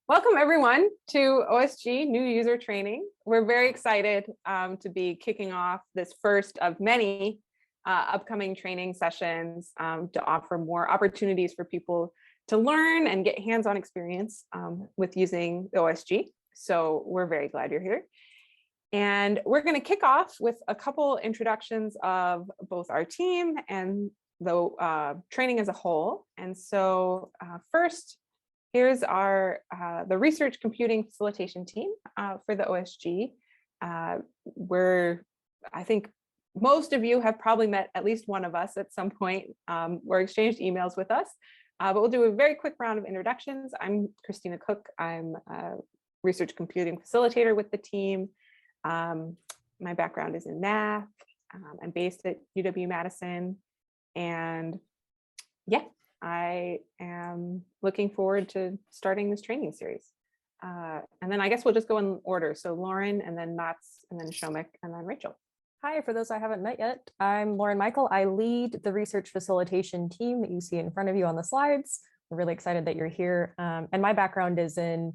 Welcome everyone to OSG New User Training. We're very excited to be kicking off this first of many upcoming training sessions to offer more opportunities for people to learn and get hands-on experience with using the OSG. So we're very glad you're here. And we're going to kick off with a couple introductions of both our team and the training as a whole. And so first, here's our the research computing facilitation team for the OSG. I think most of you have probably met at least one of us at some point or exchanged emails with us, but we'll do a very quick round of introductions. I'm Christina Cook. I'm a research computing facilitator with the team. My background is in math. I'm based at UW-Madison, and yeah, I am looking forward to starting this training series. And then I guess we'll just go in order. So Lauren, and then Mats, and then Shomik, and then Rachel. Hi, for those I haven't met yet, I'm Lauren Michael. I lead the research facilitation team that you see in front of you on the slides. We're really excited that you're here. And my background is in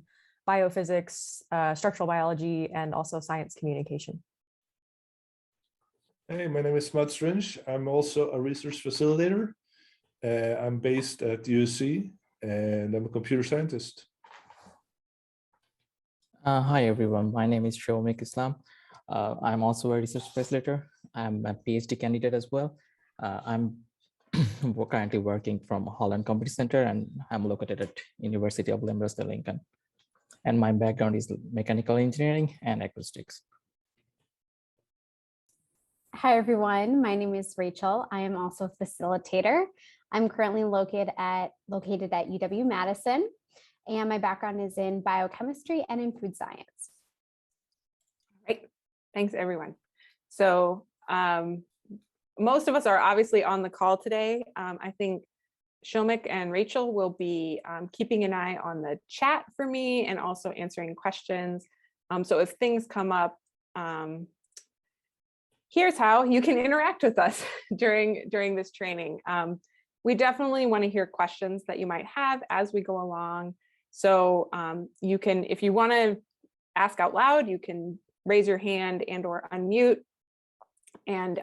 biophysics, structural biology, and also science communication. Hey, my name is Mats. I'm also a research facilitator. I'm based at UC and I'm a computer scientist. Hi everyone, my name is Shomik Islam. I'm also a research facilitator. I'm a PhD candidate as well. I'm currently working from Holland Competence Center, and I'm located at University of Nebraska-Lincoln. And my background is mechanical engineering and acoustics. Hi everyone, my name is Rachel. I am also a facilitator. I'm currently located at UW-Madison, and my background is in biochemistry and in food science. Great, thanks everyone. So most of us are obviously on the call today. I think Shomik and Rachel will be keeping an eye on the chat for me and also answering questions. So if things come up, here's how you can interact with us during this training. We definitely want to hear questions that you might have as we go along. So you can, if you want to ask out loud, you can raise your hand and or unmute, and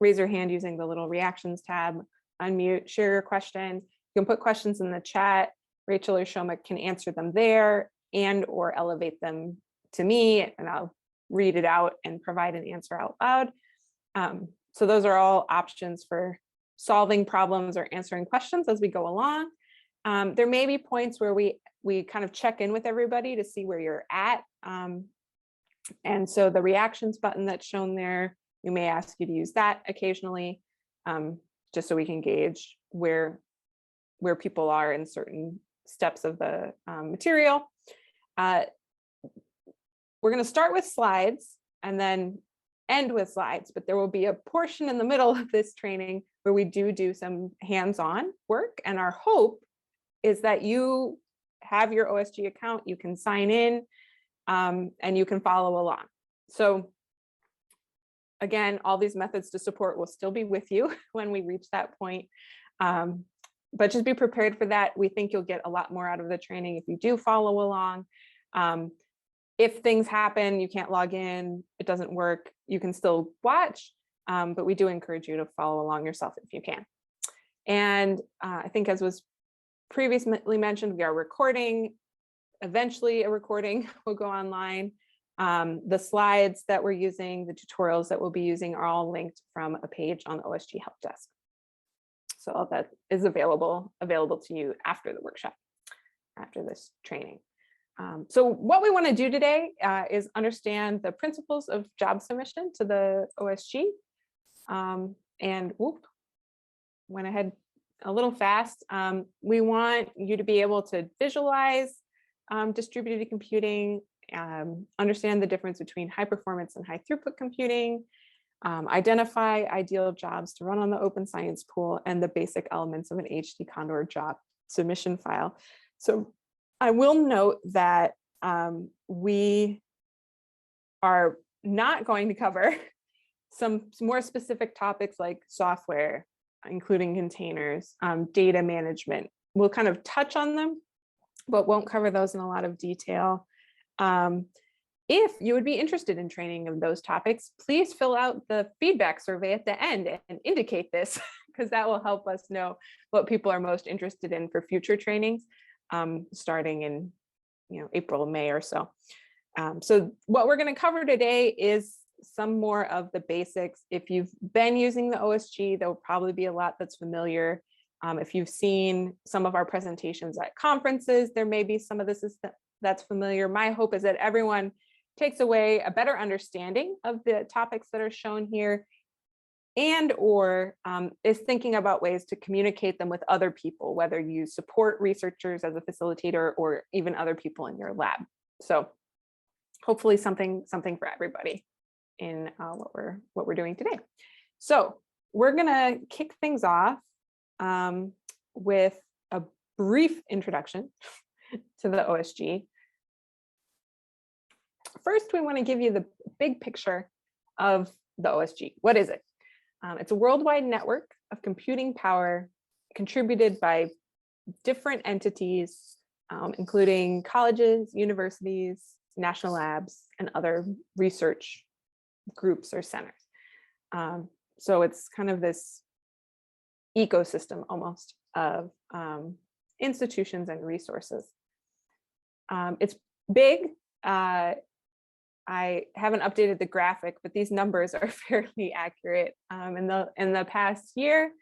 raise your hand using the little reactions tab, unmute, share your question. You can put questions in the chat. Rachel or Shomik can answer them there and or elevate them to me, and I'll read it out and provide an answer out loud. So those are all options for solving problems or answering questions as we go along. There may be points where we kind of check in with everybody to see where you're at. And so the reactions button that's shown there, we may ask you to use that occasionally, just so we can gauge where people are in certain steps of the material. We're going to start with slides and then end with slides, but there will be a portion in the middle of this training where we do some hands-on work. And our hope is that you have your OSG account, you can sign in, and you can follow along. So again, all these methods to support will still be with you when we reach that point. But just be prepared for that. We think you'll get a lot more out of the training if you do follow along. If things happen, you can't log in, it doesn't work, you can still watch, but we do encourage you to follow along yourself if you can. And I think, as was previously mentioned, we are recording. Eventually a recording will go online. The slides that we're using, the tutorials that we'll be using, are all linked from a page on the OSG help desk. So all that is available to you after the workshop, after this training. So what we want to do today is understand the principles of job submission to the OSG. And whoop, went ahead a little fast. We want you to be able to visualize distributed computing, understand the difference between high performance and high throughput computing, identify ideal jobs to run on the open science pool, and the basic elements of an HD Condor job submission file. So I will note that we are not going to cover some more specific topics like software, including containers, data management. We'll kind of touch on them, but won't cover those in a lot of detail. If you would be interested in training of those topics, please fill out the feedback survey at the end and indicate this, because that will help us know what people are most interested in for future trainings, starting in April, May or so. So what we're going to cover today is some more of the basics. If you've been using the OSG, there will probably be a lot that's familiar. If you've seen some of our presentations at conferences, there may be some of this that's familiar. My hope is that everyone takes away a better understanding of the topics that are shown here, and or is thinking about ways to communicate them with other people, whether you support researchers as a facilitator or even other people in your lab. So hopefully something for everybody in what we're doing today. So we're gonna kick things off with a brief introduction to the OSG. First, we want to give you the big picture of the OSG. What is it? It's a worldwide network of computing power contributed by different entities, including colleges, universities, national labs, and other research groups or centers. So it's kind of this ecosystem almost of institutions and resources. It's big. I haven't updated the graphic, but these numbers are fairly accurate. In the past year,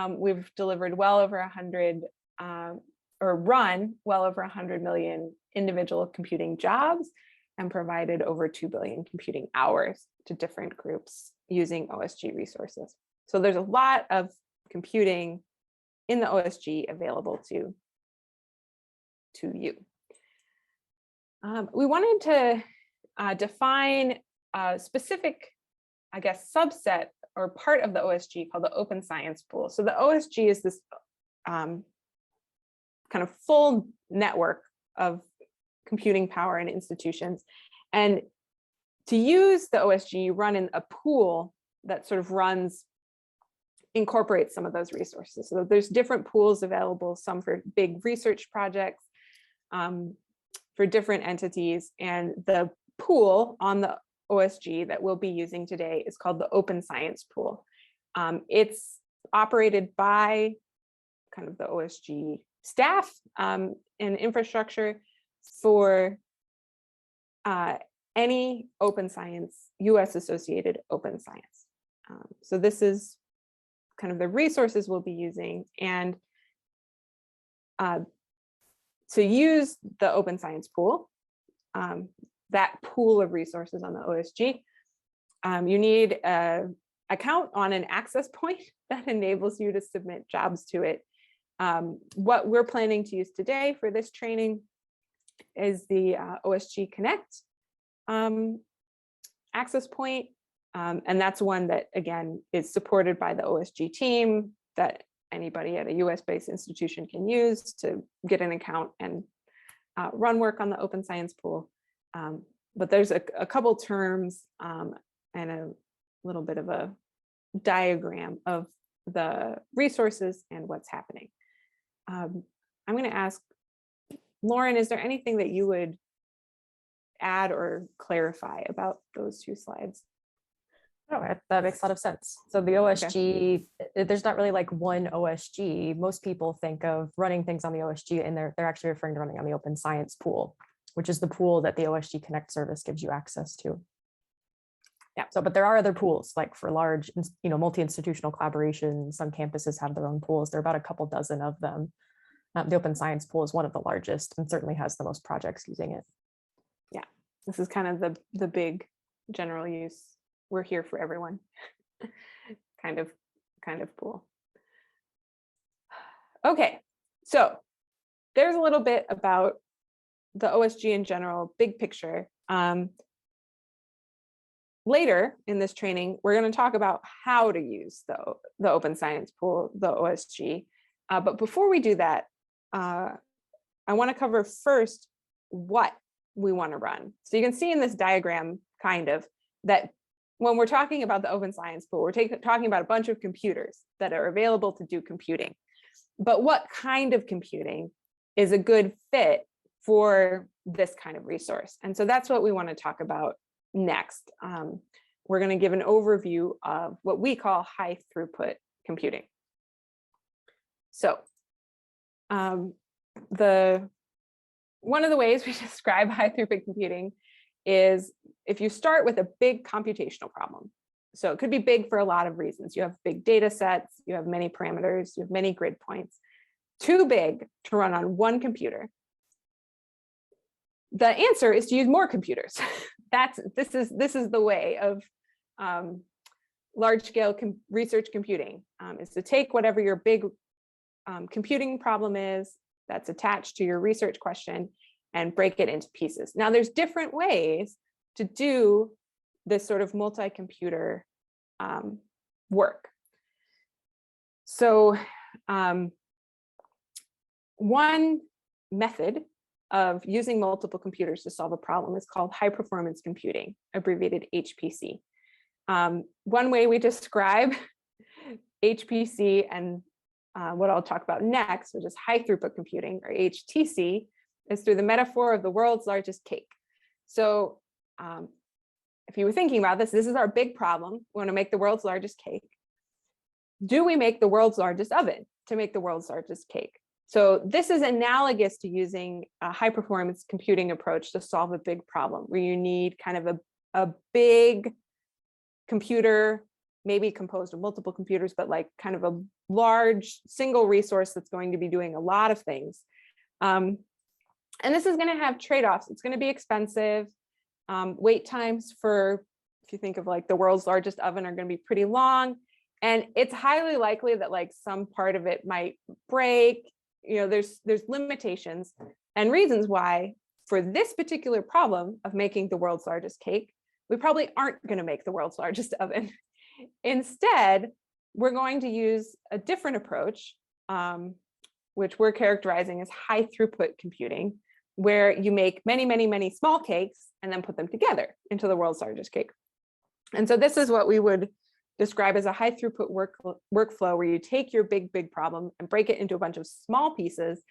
we've delivered well over 100, or run well over 100 million individual computing jobs and provided over 2 billion computing hours to different groups using OSG resources. So there's a lot of computing in the OSG available to you. We wanted to define a specific, I guess, subset or part of the OSG called the Open Science Pool. So the OSG is this kind of full network of computing power in institutions. And to use the OSG, you run in a pool that sort of incorporates some of those resources. So there's different pools available, some for big research projects, for different entities, and the pool on the OSG that we'll be using today is called the Open Science Pool. It's operated by kind of the OSG staff and infrastructure for any open science, US associated open science. So this is kind of the resources we'll be using. And to use the Open Science Pool, that pool of resources on the OSG, you need an account on an access point that enables you to submit jobs to it. What we're planning to use today for this training is the OSG Connect access point. And that's one that, again, is supported by the OSG team that anybody at a US-based institution can use to get an account and run work on the Open Science Pool. But there's a couple terms and a little bit of a diagram of the resources and what's happening. I'm going to ask Lauren, is there anything that you would add or clarify about those two slides? No, that makes a lot of sense. So the OSG, there's not really like one OSG. Most people think of running things on the OSG, and they're actually referring to running on the Open Science Pool, which is the pool that the OSG Connect service gives you access to. Yeah. So, but there are other pools, like for large, multi-institutional collaboration. Some campuses have their own pools. There are about a couple dozen of them. The Open Science Pool is one of the largest and certainly has the most projects using it. Yeah, this is kind of the big general use. We're here for everyone kind of pool. Okay, so there's a little bit about the OSG in general, big picture. Later in this training, we're going to talk about how to use the Open Science Pool, the OSG. But before we do that, I want to cover first what we want to run. So you can see in this diagram that when we're talking about the Open Science Pool, we're talking about a bunch of computers that are available to do computing. But what kind of computing is a good fit for this kind of resource. And so that's what we want to talk about next. We're going to give an overview of what we call high throughput computing. So one of the ways we describe high throughput computing is if you start with a big computational problem. So it could be big for a lot of reasons. You have big data sets, you have many parameters, you have many grid points, too big to run on one computer. The answer is to use more computers. This is the way of large-scale research computing, is to take whatever your big computing problem is that's attached to your research question and break it into pieces. Now, there's different ways to do this sort of multi-computer work. So one method of using multiple computers to solve a problem is called high performance computing, abbreviated HPC. One way we describe HPC and what I'll talk about next, which is high throughput computing, or HTC, is through the metaphor of the world's largest cake. So if you were thinking about this is our big problem. We want to make the world's largest cake. Do we make the world's largest oven to make the world's largest cake? So this is analogous to using a high performance computing approach to solve a big problem where you need kind of a big computer, maybe composed of multiple computers, but like kind of a large single resource that's going to be doing a lot of things. And this is going to have trade-offs. It's going to be expensive. Wait times for, if you think of like the world's largest oven, are going to be pretty long. And it's highly likely that like some part of it might break. You know, there's limitations and reasons why for this particular problem of making the world's largest cake, we probably aren't going to make the world's largest oven. Instead, we're going to use a different approach, which we're characterizing as high throughput computing, where you make many, many, many small cakes and then put them together into the world's largest cake. And so this is what we would describe as a high throughput workflow, where you take your big problem and break it into a bunch of small pieces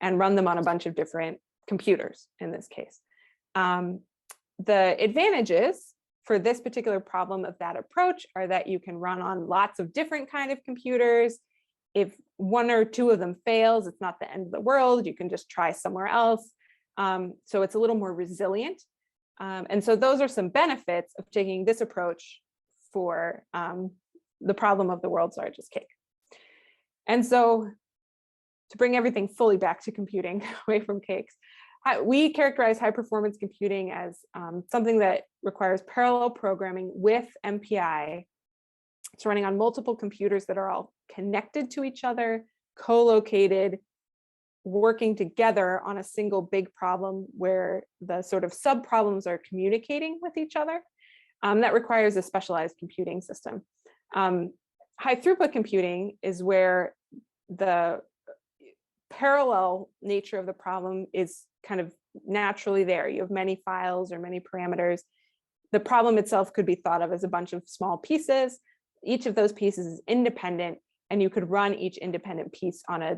and run them on a bunch of different computers in this case. The advantages for this particular problem of that approach are that you can run on lots of different kind of computers. If one or two of them fails, it's not the end of the world. You can just try somewhere else. So it's a little more resilient. And so those are some benefits of taking this approach for the problem of the world's largest cake. And so to bring everything fully back to computing, away from cakes, we characterize high performance computing as something that requires parallel programming with MPI. It's running on multiple computers that are all connected to each other, co-located, working together on a single big problem where the sort of sub-problems are communicating with each other. That requires a specialized computing system. High throughput computing is where the parallel nature of the problem is kind of naturally there. You have many files or many parameters. The problem itself could be thought of as a bunch of small pieces. Each of those pieces is independent, and you could run each independent piece on a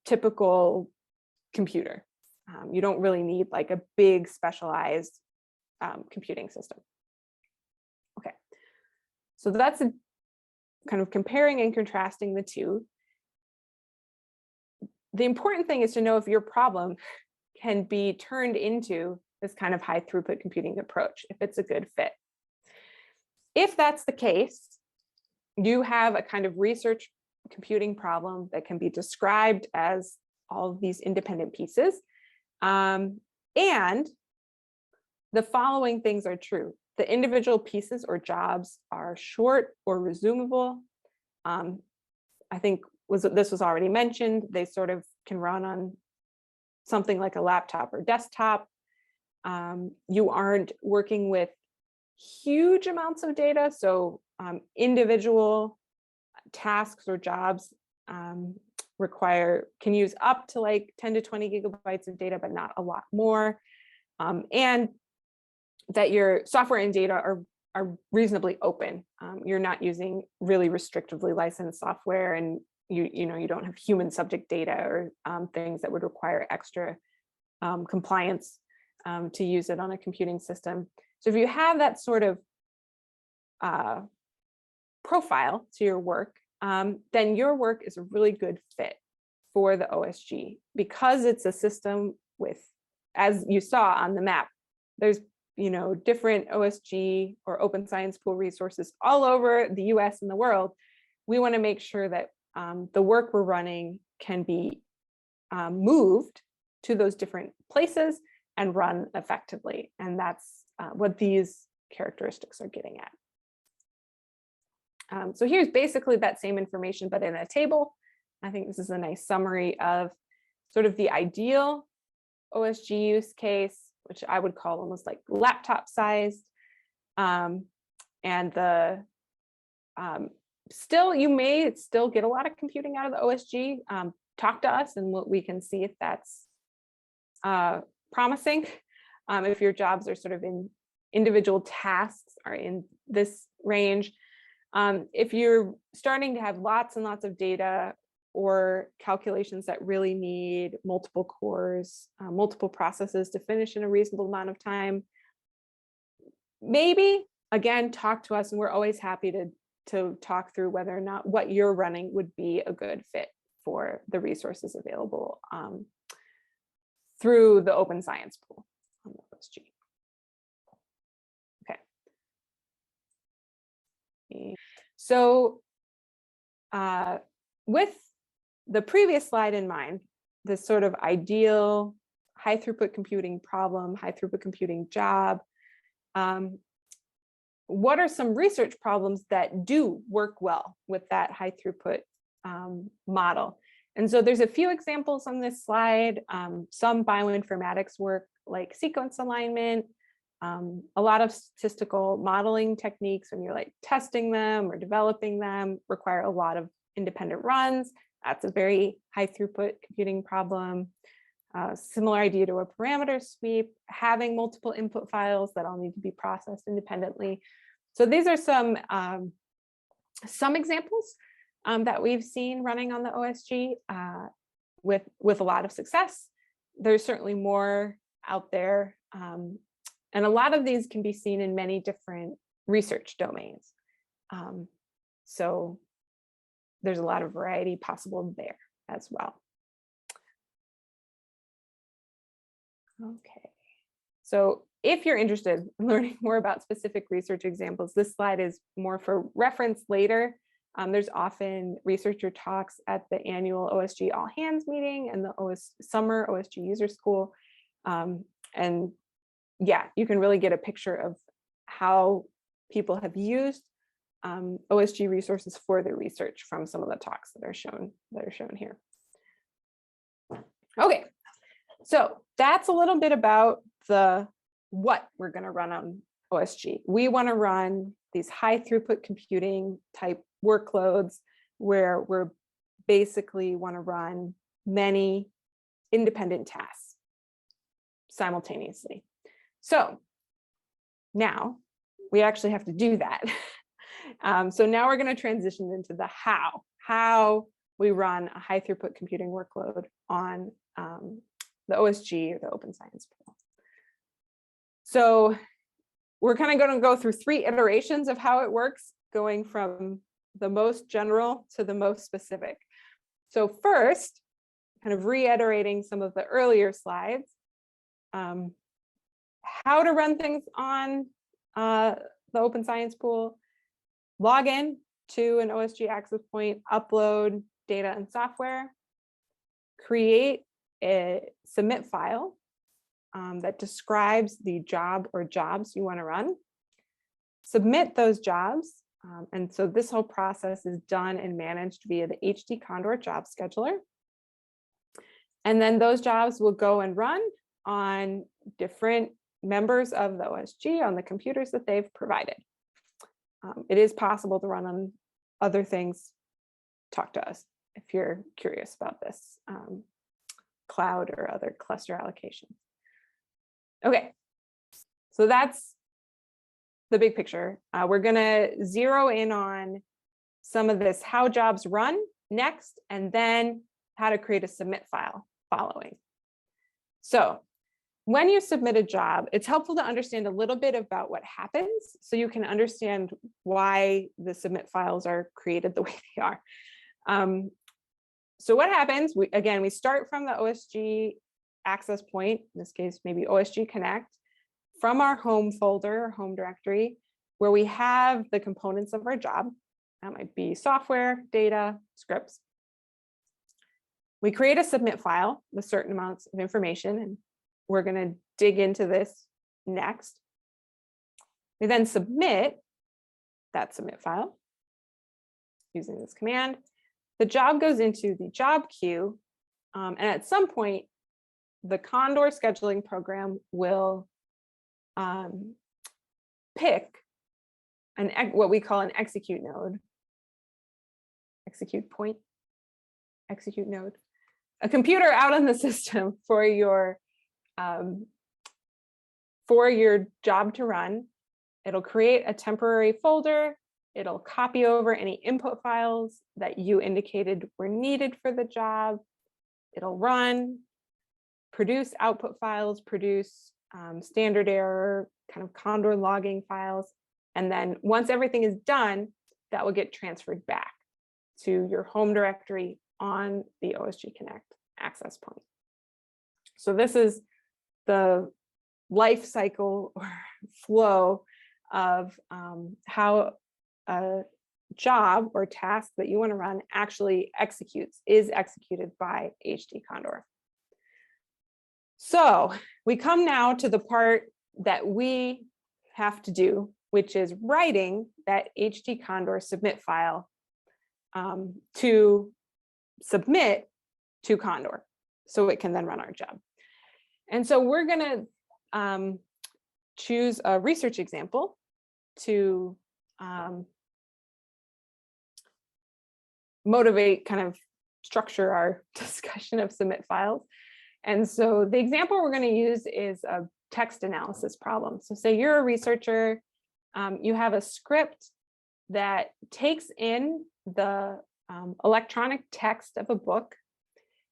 typical computer. You don't really need like a big specialized computing system. Okay, so that's a kind of comparing and contrasting the two. The important thing is to know if your problem can be turned into this kind of high throughput computing approach, if it's a good fit. If that's the case, you have a kind of research computing problem that can be described as all of these independent pieces. And the following things are true. The individual pieces or jobs are short or resumable. I think this was already mentioned. They sort of can run on something like a laptop or desktop. You aren't working with huge amounts of data. So individual tasks or jobs can use up to like 10 to 20 gigabytes of data, but not a lot more. And that your software and data are reasonably open. You're not using really restrictively licensed software, and you don't have human subject data or things that would require extra compliance to use it on a computing system. So if you have that sort of profile to your work, then your work is a really good fit for the OSG, because it's a system with, as you saw on the map, there's different OSG or open science pool resources all over the US and the world. We want to make sure that the work we're running can be moved to those different places and run effectively. And that's what these characteristics are getting at. So here's basically that same information, but in a table. I think this is a nice summary of sort of the ideal OSG use case, which I would call almost like laptop sized. And the you may still get a lot of computing out of the OSG. Talk to us and we can see if that's promising. If your jobs are sort of in individual tasks are in this range. If you're starting to have lots and lots of data or calculations that really need multiple cores, multiple processes to finish in a reasonable amount of time, maybe, again, talk to us, and we're always happy to talk through whether or not what you're running would be a good fit for the resources available through the open science pool on the OSG. Okay. So with the previous slide in mind, this sort of ideal high throughput computing problem, high throughput computing job, what are some research problems that do work well with that high throughput model? And so there's a few examples on this slide, some bioinformatics work like sequence alignment, a lot of statistical modeling techniques when you're like testing them or developing them require a lot of independent runs. That's a very high throughput computing problem. Similar idea to a parameter sweep, having multiple input files that all need to be processed independently. So these are some examples that we've seen running on the OSG with a lot of success. There's certainly more out there. And a lot of these can be seen in many different research domains. So there's a lot of variety possible there as well. Okay, so if you're interested in learning more about specific research examples, this slide is more for reference later. There's often researcher talks at the annual OSG All Hands meeting and the Summer OSG User School. And yeah, you can really get a picture of how people have used OSG resources for their research from some of the talks that are shown here. Okay, so that's a little bit about what we're going to run on OSG. We want to run these high throughput computing type workloads where we're basically want to run many independent tasks simultaneously. So now we actually have to do that. So now we're going to transition into the how we run a high throughput computing workload on the OSG or the open science pool. So we're kind of going to go through 3 iterations of how it works, going from the most general to the most specific. So first, kind of reiterating some of the earlier slides, how to run things on the open science pool, log in to an OSG access point, upload data and software, create a submit file that describes the job or jobs you want to run, submit those jobs. And so this whole process is done and managed via the HD Condor job scheduler. And then those jobs will go and run on different members of the OSG on the computers that they've provided. It is possible to run on other things. Talk to us if you're curious about this, cloud or other cluster allocations. Okay, so that's the big picture. We're going to zero in on some of this how jobs run next, and then how to create a submit file following. So when you submit a job, it's helpful to understand a little bit about what happens so you can understand why the submit files are created the way they are. So what happens, we start from the OSG access point, in this case, maybe OSG Connect, from our home folder or home directory, where we have the components of our job. That might be software, data, scripts. We create a submit file with certain amounts of information, and we're going to dig into this next. We then submit that submit file using this command. The job goes into the job queue, and at some point, the Condor scheduling program will pick what we call an execute node, execute point, execute node, a computer out on the system for your job to run. It'll create a temporary folder. It'll copy over any input files that you indicated were needed for the job. It'll run, produce output files, produce standard error, kind of Condor logging files. And then once everything is done, that will get transferred back to your home directory on the OSG Connect access point. So this is the life cycle or flow of how a job or task that you want to run actually is executed by HD Condor. So we come now to the part that we have to do, which is writing that HD Condor submit file to submit to Condor so it can then run our job. And so we're going to choose a research example to motivate, kind of structure our discussion of submit files. And so the example we're going to use is a text analysis problem. So say you're a researcher, you have a script that takes in the electronic text of a book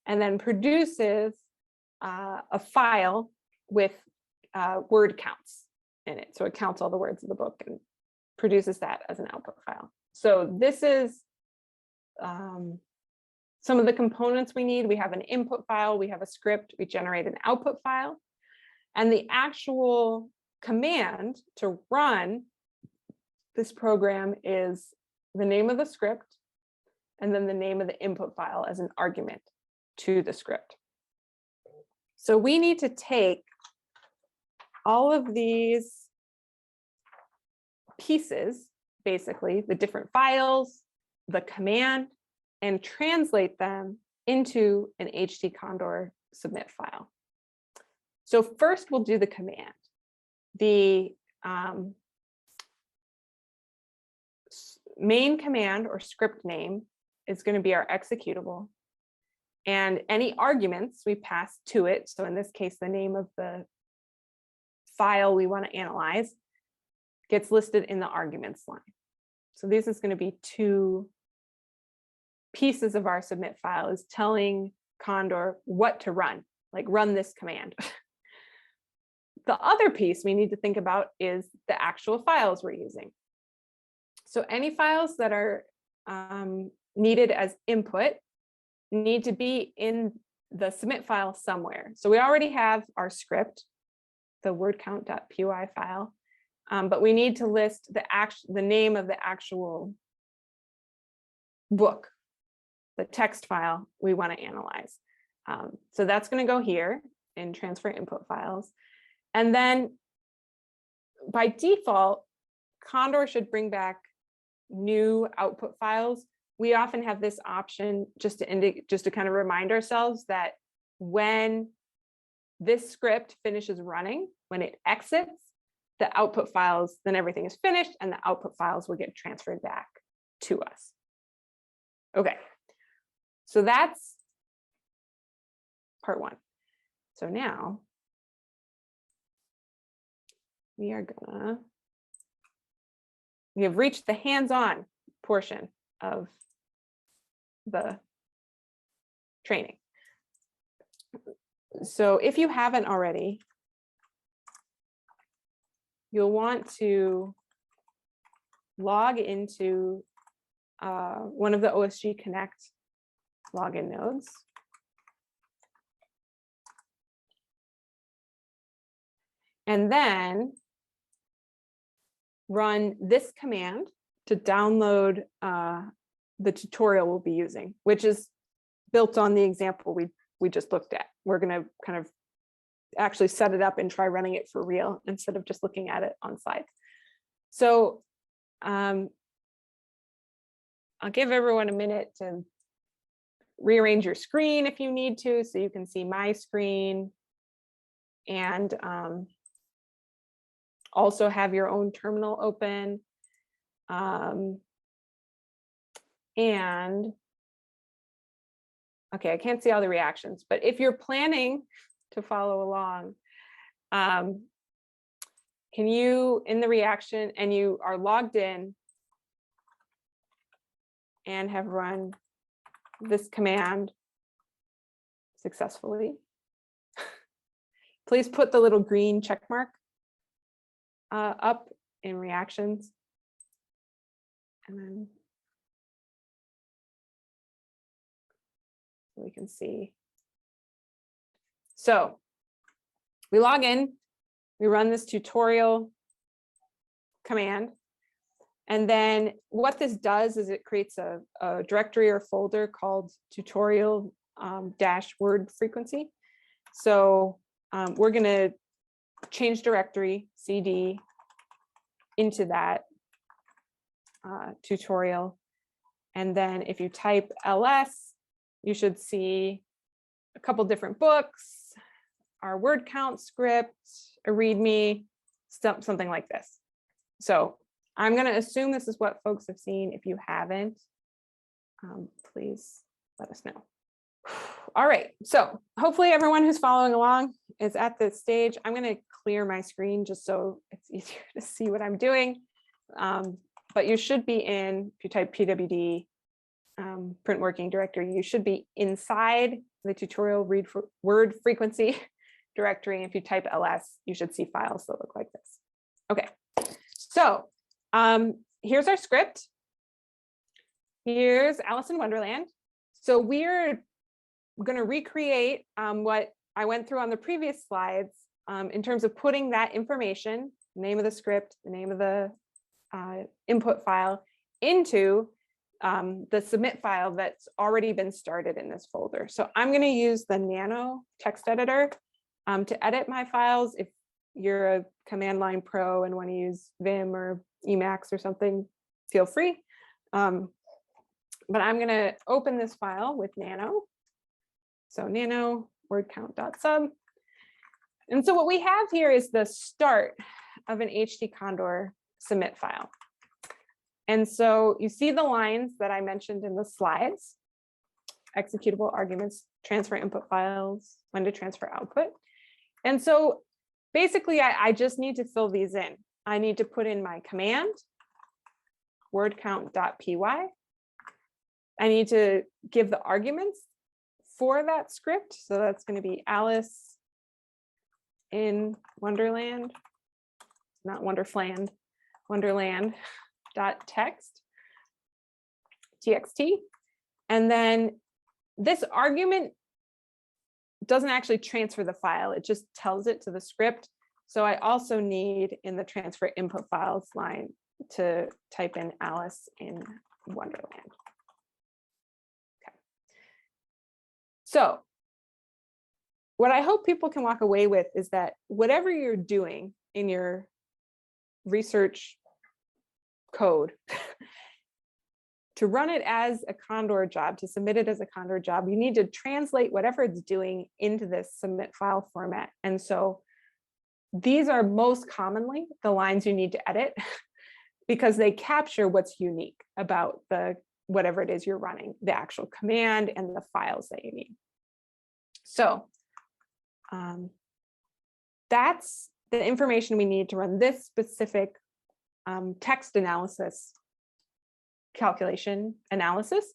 and then produces a file with word counts in it. So it counts all the words of the book and produces that as an output file. So this is some of the components we need. We have an input file, we have a script, we generate an output file, and the actual command to run this program is the name of the script and then the name of the input file as an argument to the script. So we need to take all of these pieces, basically the different files, the command, and translate them into an HD Condor submit file. So first we'll do the command. The main command or script name is going to be our executable. And any arguments we pass to it, so in this case, the name of the file we want to analyze, gets listed in the arguments line. So this is going to be two pieces of our submit file, is telling Condor what to run, like run this command. The other piece we need to think about is the actual files we're using. So any files that are needed as input need to be in the submit file somewhere. So we already have our script, the word count.py file, but we need to list the name of the actual book, the text file we want to analyze. So that's going to go here in transfer input files. And then by default, Condor should bring back new output files. We often have this option just to kind of remind ourselves that when this script finishes running, when it exits, the output files, then everything is finished and the output files will get transferred back to us. Okay, so that's part one. So now we have reached the hands-on portion of the training. So if you haven't already, you'll want to log into one of the OSG Connect login nodes. And then run this command to download the tutorial we'll be using, which is built on the example we just looked at. We're going to kind of actually set it up and try running it for real instead of just looking at it on slides. So I'll give everyone a minute to rearrange your screen if you need to, so you can see my screen and also have your own terminal open. And okay, I can't see all the reactions, but if you're planning to follow along, can you, in the reaction, and you are logged in and have run this command successfully, please put the little green check mark up in reactions. And then we can see. So we log in, we run this tutorial command. And then what this does is it creates a directory or folder called tutorial dash word frequency. So we're going to change directory CD into that tutorial. And then if you type ls, you should see a couple different books, our word count script, a README, something like this. So I'm going to assume this is what folks have seen. If you haven't, please let us know. All right, so hopefully everyone who's following along is at this stage. I'm going to clear my screen just so it's easier to see what I'm doing. But you should be in, if you type pwd print working directory, you should be inside the tutorial word frequency directory. If you type ls, you should see files that look like this. Okay, so here's our script. Here's Alice in Wonderland. So we're going to recreate what I went through on the previous slides in terms of putting that information, the name of the script, the name of the input file, into the submit file that's already been started in this folder. So I'm going to use the Nano text editor to edit my files. If you're a command line pro and want to use Vim or Emacs or something, feel free. But I'm going to open this file with Nano. So nano word count.sub. And so what we have here is the start of an HT Condor submit file. And so you see the lines that I mentioned in the slides: executable arguments, transfer input files, when to transfer output. And so basically I just need to fill these in. I need to put in my command, word count.py. I need to give the arguments for that script. So that's going to be Alice in Wonderland, not Wonderfland, Wonderland.text, txt. And then this argument doesn't actually transfer the file, it just tells it to the script. So I also need, in the transfer input files line, to type in Alice in Wonderland. So what I hope people can walk away with is that whatever you're doing in your research code, to run it as a Condor job, to submit it as a Condor job, you need to translate whatever it's doing into this submit file format. And so these are most commonly the lines you need to edit because they capture what's unique about the whatever it is you're running, the actual command and the files that you need. So that's the information we need to run this specific text analysis calculation analysis.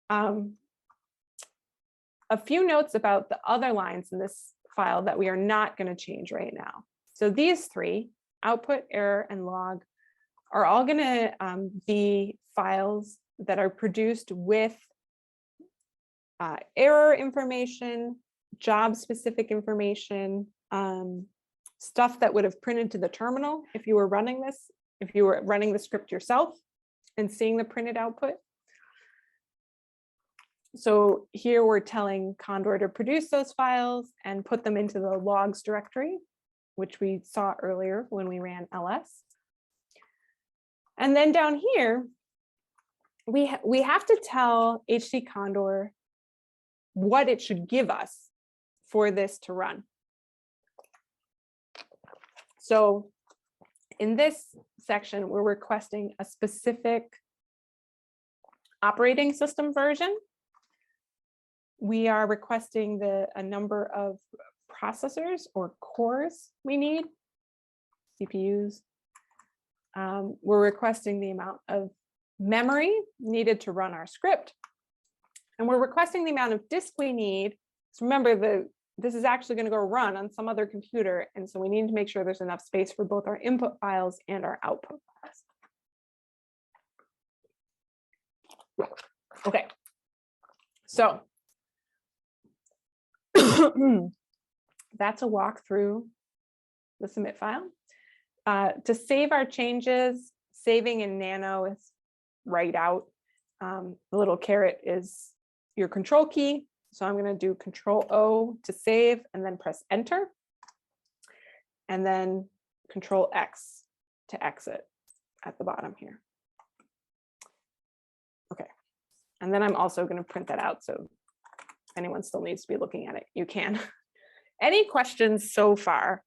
A few notes about the other lines in this file that we are not going to change right now. So these three, output, error, and log, are all going to be files that are produced with error information, job-specific information, stuff that would have printed to the terminal if you were running this, if you were running the script yourself and seeing the printed output. So here we're telling Condor to produce those files and put them into the logs directory, which we saw earlier when we ran ls. And then down here, we have to tell HC Condor what it should give us for this to run. So in this section, we're requesting a specific operating system version. We are requesting a number of processors or cores we need, CPUs. We're requesting the amount of memory needed to run our script. And we're requesting the amount of disk we need. So remember, this is actually going to go run on some other computer. And so we need to make sure there's enough space for both our input files and our output files. Okay, so that's a walk through the submit file. To save our changes, saving in Nano is write out. The little caret is your control key. So I'm going to do Control O to save and then press Enter. And then Control X to exit at the bottom here. Okay. And then I'm also going to print that out. So if anyone still needs to be looking at it, you can. Any questions so far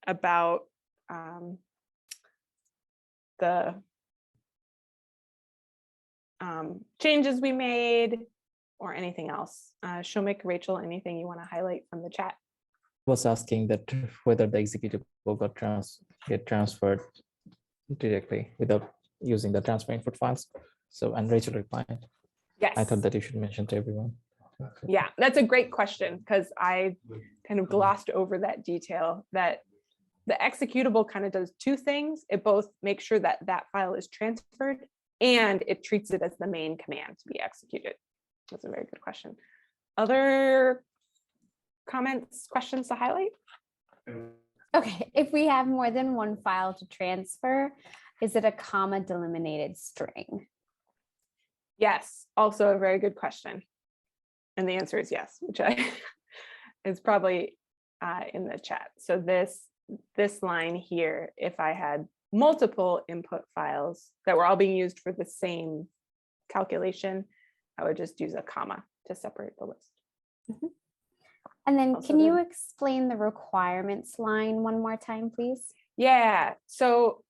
about the changes we made or anything else? Shomik, Rachel, anything you want to highlight from the chat? Was asking that whether the executable get transferred directly without using the transfer input files. So, and Rachel replied, Yes. I thought that you should mention to everyone. Yeah, that's a great question because I kind of glossed over that detail, that the executable kind of does two things. It both makes sure that that file is transferred and it treats it as the main command to be executed. That's a very good question. Other comments, questions to highlight? Okay, if we have more than one file to transfer, is it a comma delimited string? Yes, also a very good question. And the answer is yes, which is probably in the chat. So this line here, if I had multiple input files that were all being used for the same calculation, I would just use a comma to separate the list. Mm-hmm. And then Also can you explain the requirements line one more time, please? Yeah, so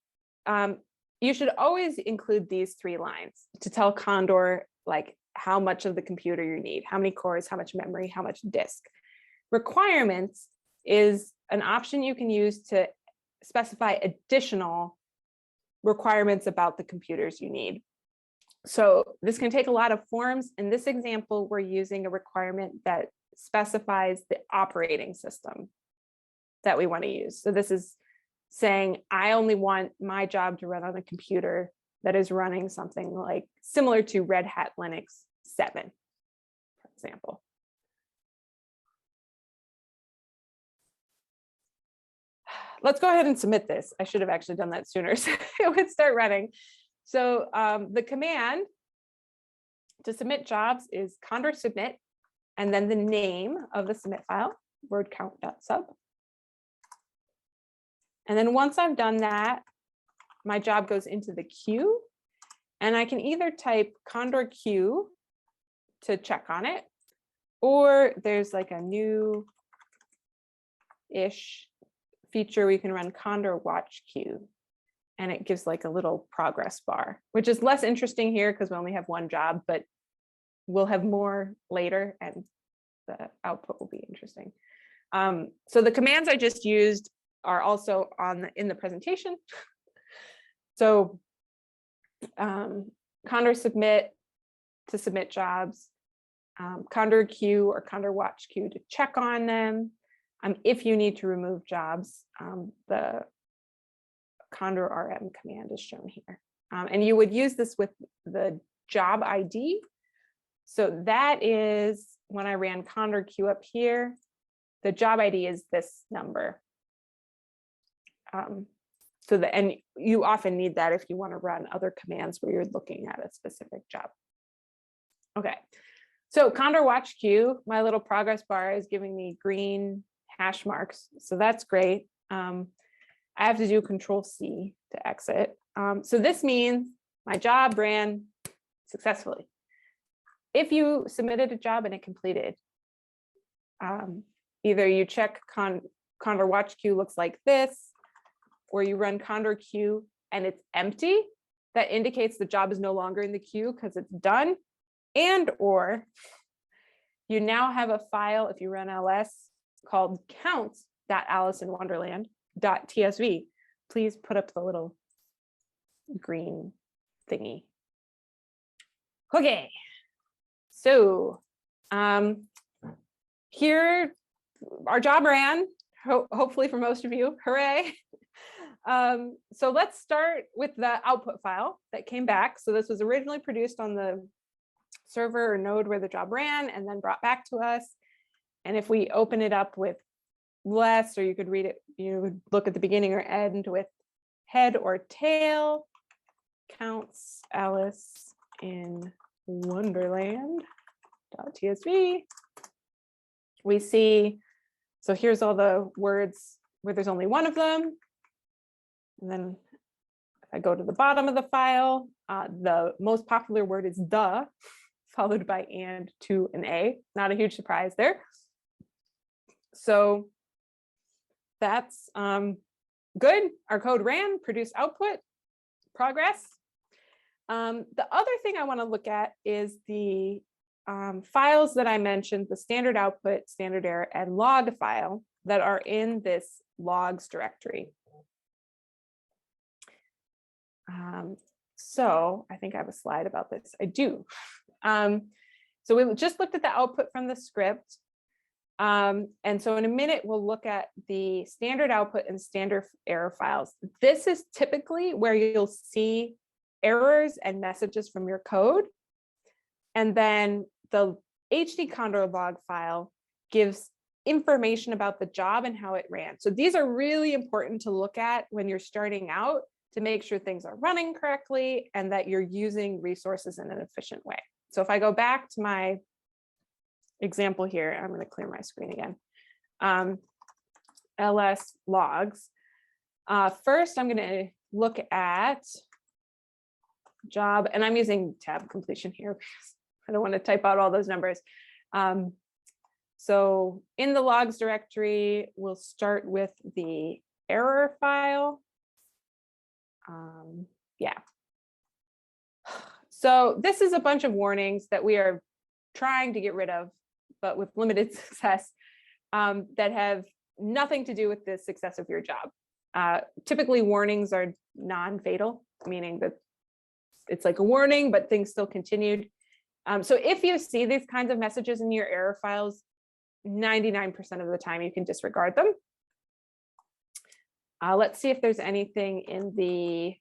you should always include these three lines to tell Condor like how much of the computer you need, how many cores, how much memory, how much disk. Requirements is an option you can use to specify additional requirements about the computers you need. So this can take a lot of forms. In this example, we're using a requirement that specifies the operating system that we want to use. So this is saying, I only want my job to run on a computer that is running something like similar to Red Hat Linux 7, for example. Let's go ahead and submit this. I should have actually done that sooner so it would start running. So the command to submit jobs is condor submit, and then the name of the submit file, word count.sub. And then once I've done that, my job goes into the queue, and I can either type condor queue to check on it, or there's like a new-ish feature we can run condor watch queue, and it gives like a little progress bar, which is less interesting here because we only have one job, but we'll have more later and the output will be interesting. So the commands I just used are also in the presentation. So condor submit to submit jobs, Condor Q or Condor Watch Q to check on them. If you need to remove jobs, the Condor RM command is shown here. And you would use this with the job ID. So that is when I ran Condor Q up here, the job ID is this number. And you often need that if you want to run other commands where you're looking at a specific job. Okay, so Condor Watch Q, my little progress bar is giving me green hash marks. So that's great. I have to do Control-C to exit. So this means my job ran successfully. If you submitted a job and it completed, either you check Condor Watch Q looks like this, or you run Condor Q and it's empty, that indicates the job is no longer in the queue because it's done. And or you now have a file, if you run ls, called counts.aliceinwonderland.tsv. Please put up the little green thingy. Okay, so here our job ran, hopefully for most of you, hooray. So let's start with the output file that came back. So this was originally produced on the server or node where the job ran and then brought back to us. And if we open it up with less, or you could read it, you would look at the beginning or end with head or tail, counts Alice in Wonderland.tsv. We see, so here's all the words where there's only one of them. And then if I go to the bottom of the file, the most popular word is the, followed by and, to, and a. Not a huge surprise there. So that's good. Our code ran, produced output, progress. The other thing I want to look at is the files that I mentioned, the standard output, standard error, and log file that are in this logs directory. So I think I have a slide about this. I do. So we just looked at the output from the script. And so in a minute, we'll look at the standard output and standard error files. This is typically where you'll see errors and messages from your code. And then the HD Condor log file gives information about the job and how it ran. So these are really important to look at when you're starting out to make sure things are running correctly and that you're using resources in an efficient way. So if I go back to my example here, I'm going to clear my screen again. LS logs. First, I'm going to look at job, and I'm using tab completion here because I don't want to type out all those numbers. So in the logs directory, we'll start with the error file. Yeah. So this is a bunch of warnings that we are trying to get rid of, but with limited success, that have nothing to do with the success of your job. Typically, warnings are non-fatal, meaning that it's like a warning, but things still continued. So if you see these kinds of messages in your error files, 99% of the time you can disregard them. Let's see if there's anything in the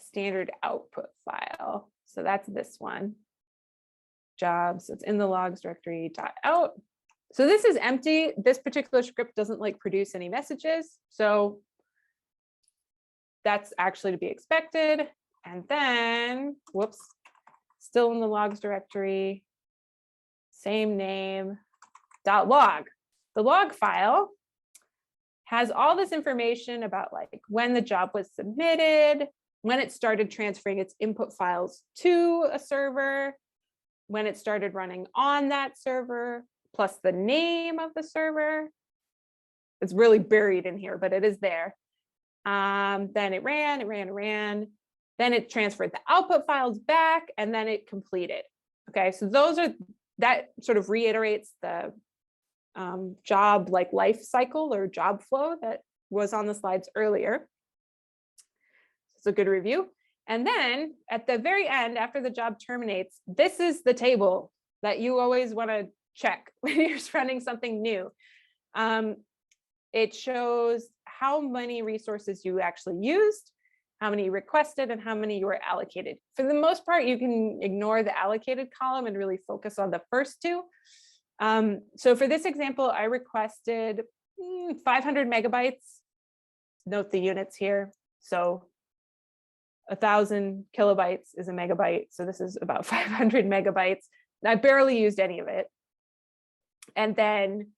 standard output file. So that's this one. Jobs, it's in the logs directory .out. So this is empty. This particular script doesn't like produce any messages. So that's actually to be expected. And then, whoops, still in the logs directory, same name, .log. The log file has all this information about like when the job was submitted, when it started transferring its input files to a server, when it started running on that server, plus the name of the server. It's really buried in here, but it is there. Then it ran. Then it transferred the output files back, and then it completed. Okay, so that sort of reiterates the job like life cycle or job flow that was on the slides earlier. It's a good review. And then at the very end, after the job terminates, this is the table that you always want to check when you're running something new. It shows how many resources you actually used, how many you requested, and how many you were allocated. For the most part, you can ignore the allocated column and really focus on the first two. So for this example, I requested 500 megabytes. Note the units here. So 1,000 kilobytes is a megabyte. So this is about 500 megabytes. I barely used any of it. And then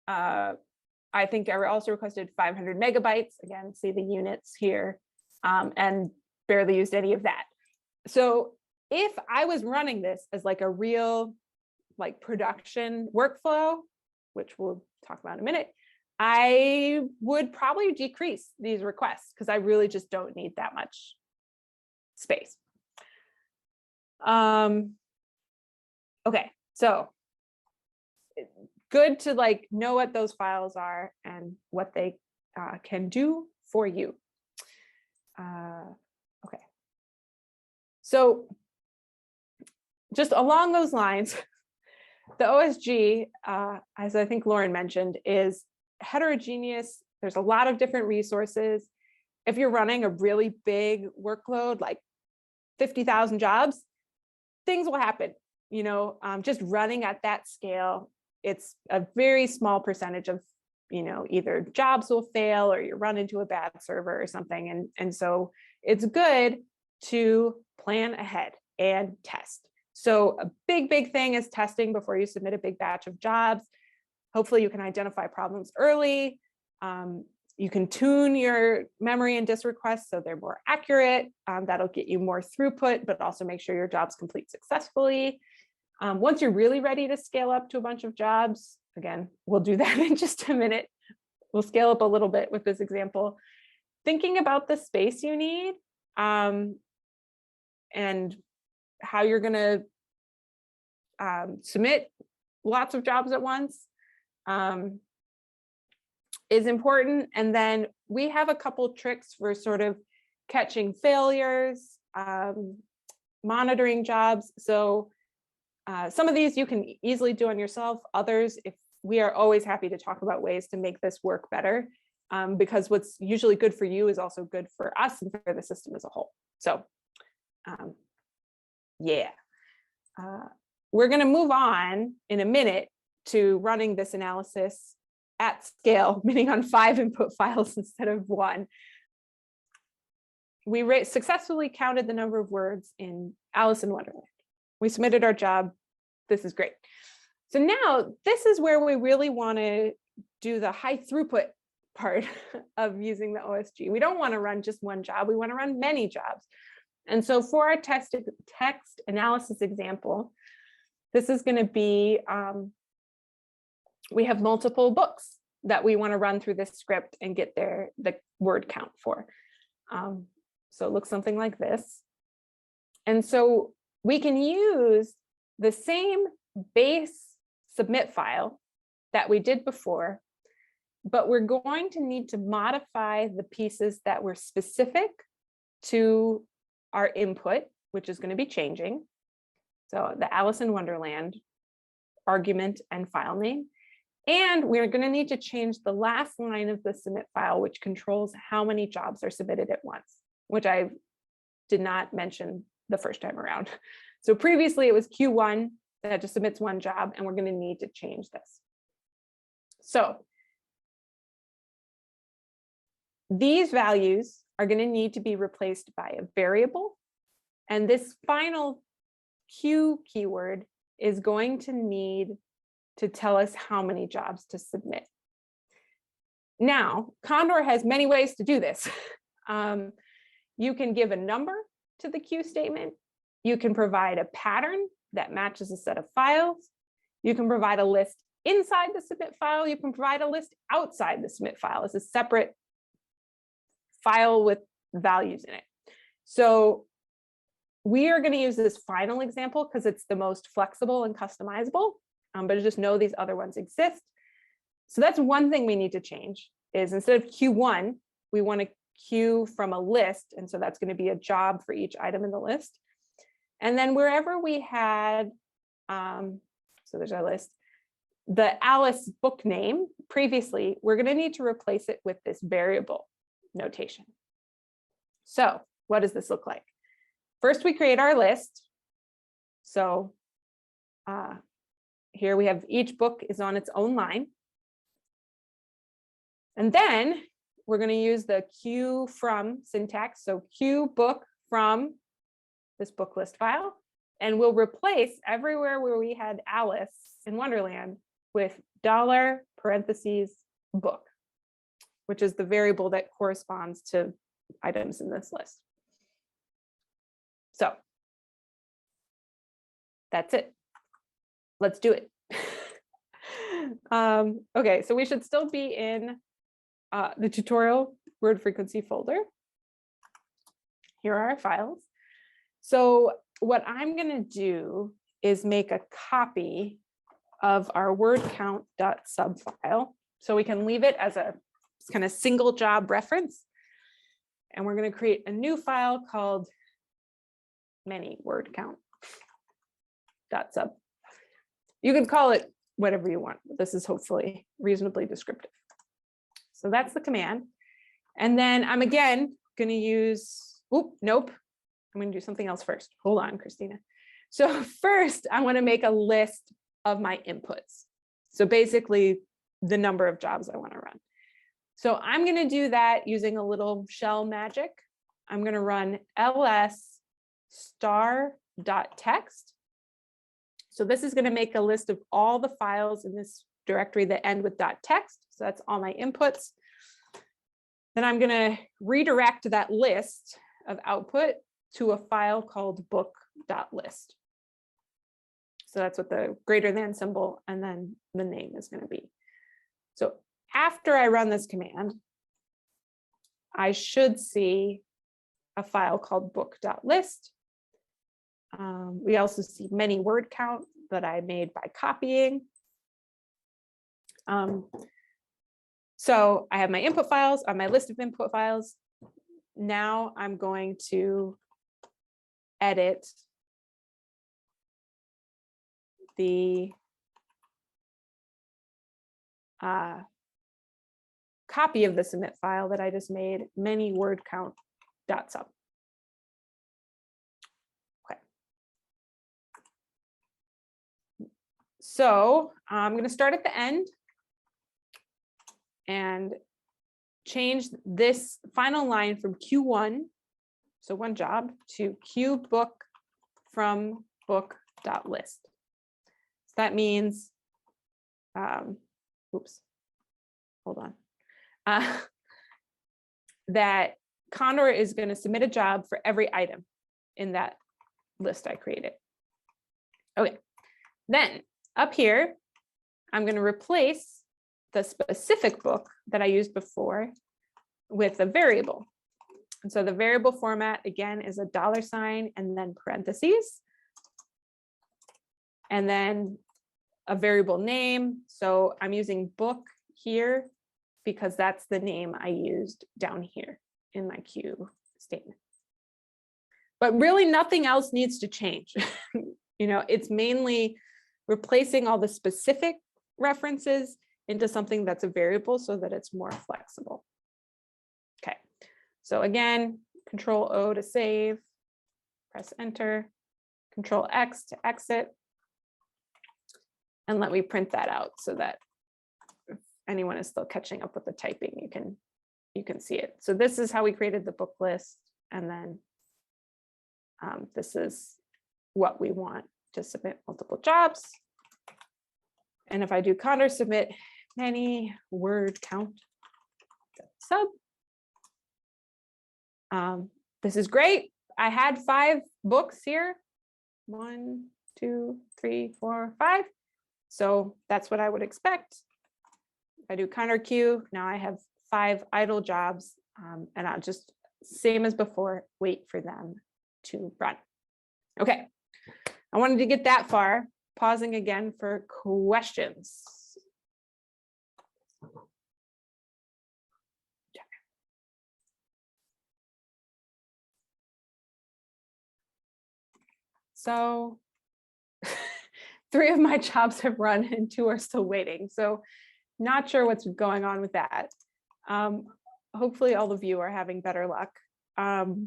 I think I also requested 500 megabytes. Again, see the units here, and barely used any of that. So if I was running this as like a real like production workflow, which we'll talk about in a minute, I would probably decrease these requests because I really just don't need that much space. Okay, so good to like know what those files are and what they can do for you. Okay, so just along those lines, the OSG, as I think Lauren mentioned, is heterogeneous. There's a lot of different resources. If you're running a really big workload, like 50,000 jobs, things will happen. You know, just running at that scale, it's a very small percentage of, you know, either jobs will fail or you run into a bad server or something. And so it's good to plan ahead and test. So a big thing is testing before you submit a big batch of jobs. Hopefully you can identify problems early. You can tune your memory and disk requests so they're more accurate. That'll get you more throughput, but also make sure your jobs complete successfully. Once you're really ready to scale up to a bunch of jobs, again, we'll do that in just a minute. We'll scale up a little bit with this example. Thinking about the space you need and how you're going to submit lots of jobs at once is important. And then we have a couple tricks for sort of catching failures, monitoring jobs. So some of these you can easily do on yourself. Others, if we are always happy to talk about ways to make this work better, because what's usually good for you is also good for us and for the system as a whole. So yeah, we're going to move on in a minute to running this analysis at scale, meaning on 5 input files instead of 1. We successfully counted the number of words in Alice in Wonderland. We submitted our job. This is great. So now this is where we really want to do the high throughput part of using the OSG. We don't want to run just one job. We want to run many jobs. And so for our text analysis example, this is going to be, we have multiple books that we want to run through this script and get the word count for. So it looks something like this. And so we can use the same base submit file that we did before, but we're going to need to modify the pieces that were specific to our input, which is going to be changing. So the Alice in Wonderland argument and file name. And we're going to need to change the last line of the submit file, which controls how many jobs are submitted at once, which I did not mention the first time around. So previously it was Q1 that just submits one job, and we're going to need to change this. So these values are going to need to be replaced by a variable. And this final Q keyword is going to need to tell us how many jobs to submit. Now, Condor has many ways to do this. You can give a number to the Q statement. You can provide a pattern that matches a set of files. You can provide a list inside the submit file. You can provide a list outside the submit file as a separate file with values in it. So we are going to use this final example because it's the most flexible and customizable, but just know these other ones exist. So that's one thing we need to change is instead of Q1, we want to Q from a list. And so that's going to be a job for each item in the list. And then wherever we had, so there's our list, the Alice book name previously, we're going to need to replace it with this variable notation. So what does this look like? First, we create our list. So here we have each book is on its own line. And then we're going to use the Q from syntax. So Q book from this book list file. And we'll replace everywhere where we had Alice in Wonderland with $parentheses book, which is the variable that corresponds to items in this list. So that's it. Let's do it. Okay, so we should still be in the tutorial word frequency folder. Here are our files. So what I'm going to do is make a copy of our word count.sub file. So we can leave it as a kind of single job reference. And we're going to create a new file called many word count.sub. You can call it whatever you want. This is hopefully reasonably descriptive. So that's the command. And then I'm again going to use, nope. I'm going to do something else first. Hold on, Christina. So first, I want to make a list of my inputs. So basically the number of jobs I want to run. So I'm going to do that using a little shell magic. I'm going to run ls star.text. So this is going to make a list of all the files in this directory that end with .text. So that's all my inputs. Then I'm going to redirect that list of output to a file called book.list. So that's what the greater than symbol and then the name is going to be. So after I run this command, I should see a file called book.list. We also see many word count that I made by copying. So I have my input files on my list of input files. Now I'm going to edit the copy of the submit file that I just made, many word count.sub. Okay. So I'm going to start at the end and change this final line from Q1, so one job, to Q book from book.list. So that means, oops, hold on. That Condor is going to submit a job for every item in that list I created. Okay, then up here, I'm going to replace the specific book that I used before with a variable. And so the variable format again is a $sign and then parentheses. And then a variable name. So I'm using book here because that's the name I used down here in my Q statement. But really nothing else needs to change. It's mainly replacing all the specific references into something that's a variable so that it's more flexible. Okay, so again, Control O to save, press enter, Control X to exit. And let me print that out so that if anyone is still catching up with the typing, you can see it. So this is how we created the book list. And then this is what we want to submit multiple jobs. And if I do Condor submit many word count sub, this is great. I had 5 books here. 1, 2, 3, 4, 5. So that's what I would expect. If I do Condor Q, now I have 5 idle jobs, and I'll just, same as before, wait for them to run. Okay, I wanted to get that far, pausing again for questions. So 3 of my jobs have run and 2 are still waiting. So not sure what's going on with that. Hopefully all of you are having better luck. We'll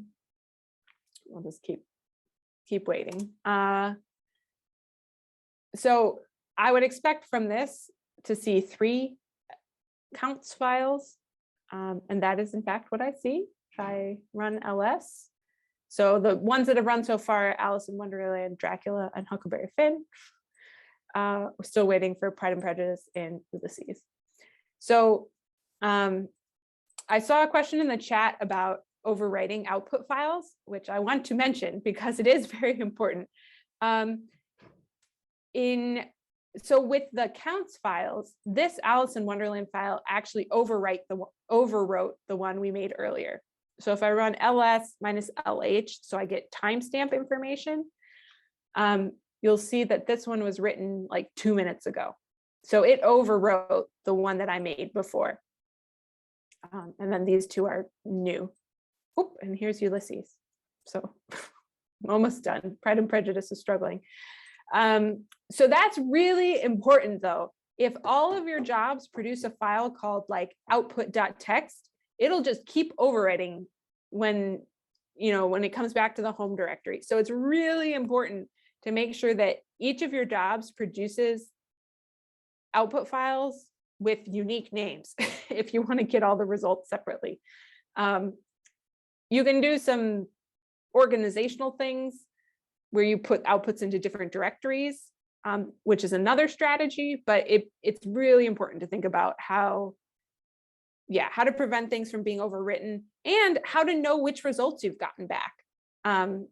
just keep waiting. So I would expect from this to see 3 counts files. And that is in fact what I see if I run ls. So the ones that have run so far, Alice in Wonderland, Dracula, and Huckleberry Finn. We're still waiting for Pride and Prejudice and Ulysses. So I saw a question in the chat about overwriting output files, which I want to mention because it is very important. So with the counts files, this Alice in Wonderland file actually overwrote the one we made earlier. So if I run ls minus lh, so I get timestamp information, you'll see that this one was written like 2 minutes ago. So it overwrote the one that I made before. And then these 2 are new. Oop, and here's Ulysses. So I'm almost done. Pride and Prejudice is struggling. So that's really important though. If all of your jobs produce a file called like output.txt, it'll just keep overwriting when it comes back to the home directory. So it's really important to make sure that each of your jobs produces output files with unique names if you want to get all the results separately. You can do some organizational things where you put outputs into different directories, which is another strategy, but it's really important to think about how to prevent things from being overwritten and how to know which results you've gotten back.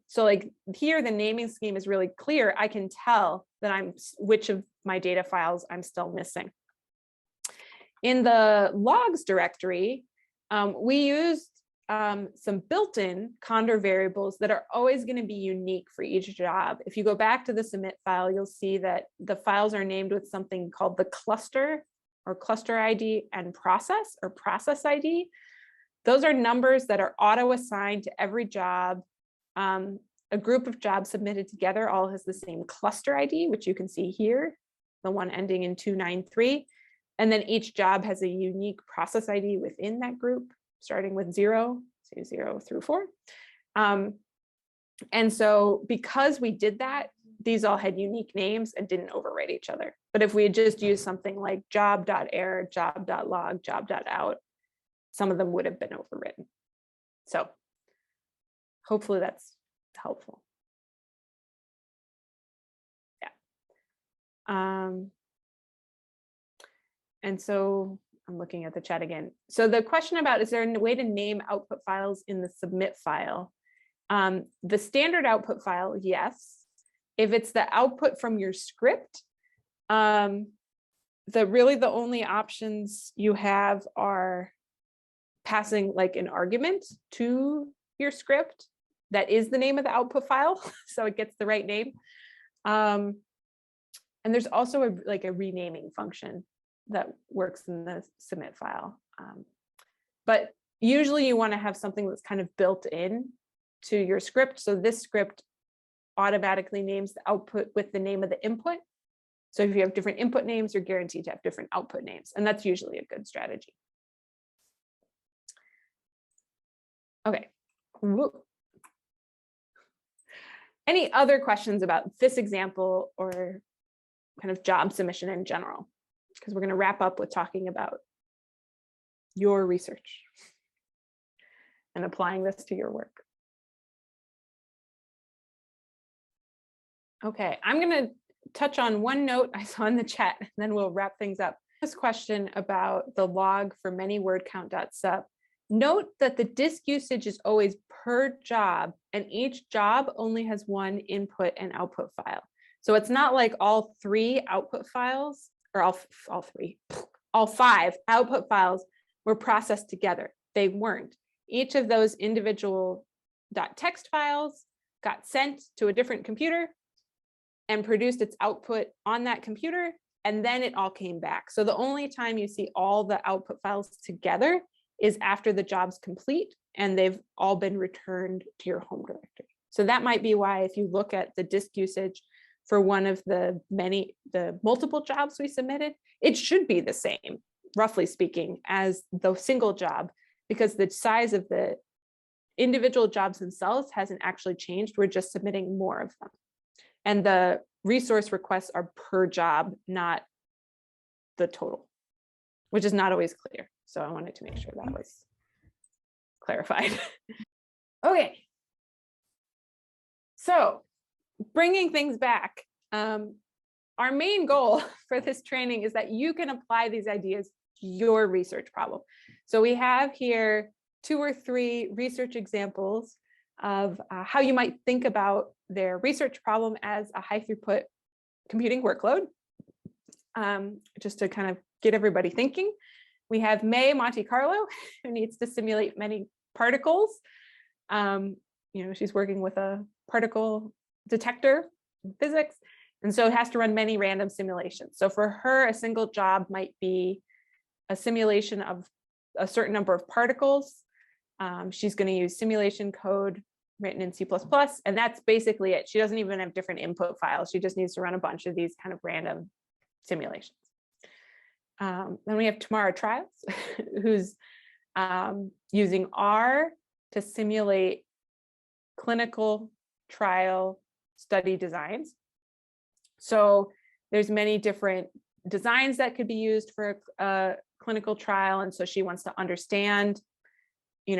So like here, the naming scheme is really clear. I can tell that which of my data files I'm still missing. In the logs directory, we used some built-in Condor variables that are always going to be unique for each job. If you go back to the submit file, you'll see that the files are named with something called the cluster or cluster ID and process or process ID. Those are numbers that are auto-assigned to every job. A group of jobs submitted together all has the same cluster ID, which you can see here, the one ending in 293. And then each job has a unique process ID within that group, starting with 0, so 0 through 4. And so because we did that, these all had unique names and didn't overwrite each other. But if we had just used something like job.error, job.log, job.out, some of them would have been overwritten. So hopefully that's helpful. Yeah. And so I'm looking at the chat again. So the question about, is there a way to name output files in the submit file? The standard output file, yes. If it's the output from your script, really the only options you have are passing like an argument to your script that is the name of the output file, so it gets the right name. And there's also a renaming function that works in the submit file. But usually you want to have something that's kind of built in to your script. So this script automatically names the output with the name of the input. So if you have different input names, you're guaranteed to have different output names. And that's usually a good strategy. Okay. Whoa. Any other questions about this example or kind of job submission in general? Because we're going to wrap up with talking about your research and applying this to your work. Okay, I'm going to touch on one note I saw in the chat, and then we'll wrap things up. This question about the log for many word count.sup. Note that the disk usage is always per job, and each job only has one input and output file. So it's not like all 3 output files, or all 5 output files were processed together. They weren't. Each of those individual .txt files got sent to a different computer and produced its output on that computer, and then it all came back. So the only time you see all the output files together is after the job's complete and they've all been returned to your home directory. So that might be why if you look at the disk usage for one of the multiple jobs we submitted, it should be the same, roughly speaking, as the single job, because the size of the individual jobs themselves hasn't actually changed. We're just submitting more of them. And the resource requests are per job, not the total, which is not always clear. So I wanted to make sure that was clarified. Okay. So bringing things back, our main goal for this training is that you can apply these ideas to your research problem. So we have here 2 or 3 research examples of how you might think about their research problem as a high throughput computing workload. Just to kind of get everybody thinking, we have May Monte Carlo, who needs to simulate many particles. She's working with a particle detector in physics, and so it has to run many random simulations. So for her, a single job might be a simulation of a certain number of particles. She's going to use simulation code written in C++, and that's basically it. She doesn't even have different input files. She just needs to run a bunch of these kind of random simulations. Then we have Tamara Trials, who's using R to simulate clinical trial study designs. So there's many different designs that could be used for a clinical trial, and so she wants to understand,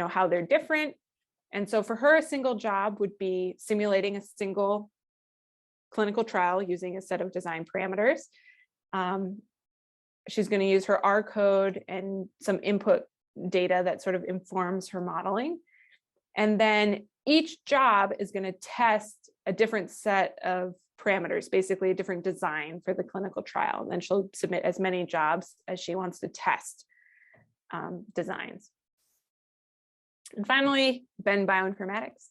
how they're different. And so for her, a single job would be simulating a single clinical trial using a set of design parameters. She's going to use her R code and some input data that sort of informs her modeling. And then each job is going to test a different set of parameters, basically a different design for the clinical trial. And then she'll submit as many jobs as she wants to test designs. And finally, Ben Bioinformatics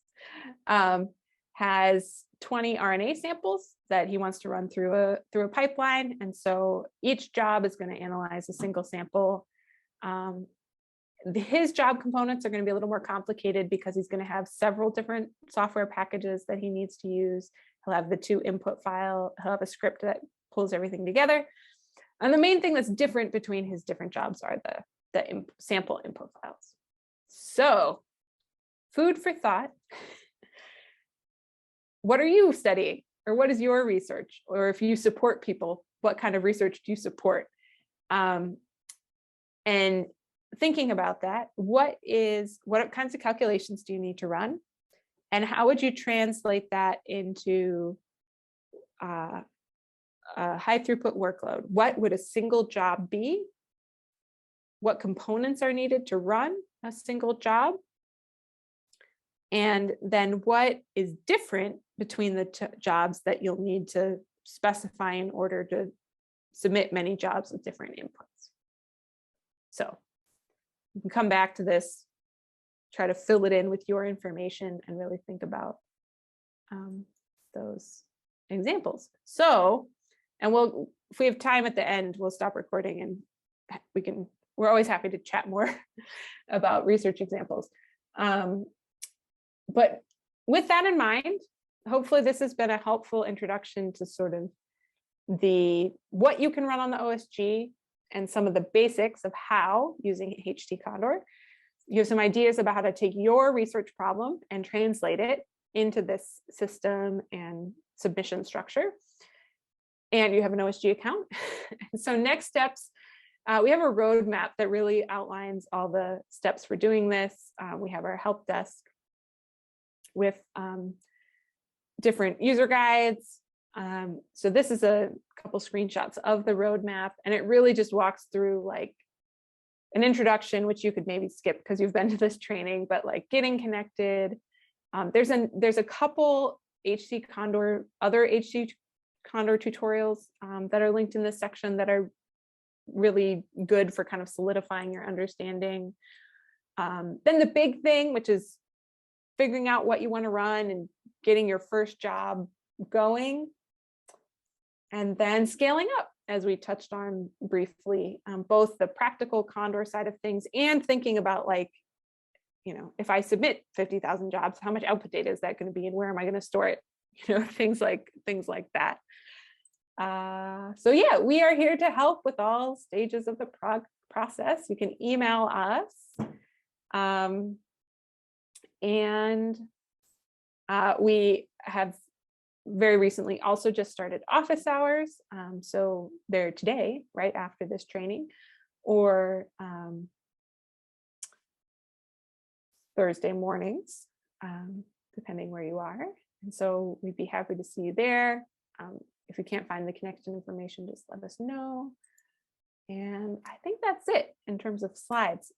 has 20 RNA samples that he wants to run through a pipeline. And so each job is going to analyze a single sample. His job components are going to be a little more complicated because he's going to have several different software packages that he needs to use. He'll have the 2 input file, he'll have a script that pulls everything together. And the main thing that's different between his different jobs are the sample input files. So, food for thought. What are you studying, or what is your research? Or if you support people, what kind of research do you support? And thinking about that, what kinds of calculations do you need to run? And how would you translate that into a high throughput workload? What would a single job be? What components are needed to run a single job? And then what is different between the jobs that you'll need to specify in order to submit many jobs with different inputs? So you can come back to this, try to fill it in with your information, and really think about those examples. So, and if we have time at the end, we'll stop recording and we're always happy to chat more about research examples. But with that in mind, hopefully this has been a helpful introduction to sort of what you can run on the OSG and some of the basics of how using HT Condor. You have some ideas about how to take your research problem and translate it into this system and submission structure. And you have an OSG account. So next steps, we have a roadmap that really outlines all the steps for doing this. We have our help desk with different user guides. So this is a couple screenshots of the roadmap, and it really just walks through like an introduction, which you could maybe skip because you've been to this training, but like getting connected. There's a couple other HT Condor tutorials that are linked in this section that are really good for kind of solidifying your understanding. Then the big thing, which is figuring out what you want to run and getting your first job going, and then scaling up, as we touched on briefly, both the practical Condor side of things and thinking about like, if I submit 50,000 jobs, how much output data is that going to be and where am I going to store it? Things like that. So yeah, we are here to help with all stages of the process. You can email us. And we have very recently also just started office hours. So they're today, right after this training, or Thursday mornings, depending where you are. And so we'd be happy to see you there. If you can't find the connection information, just let us know. And I think that's it in terms of slides.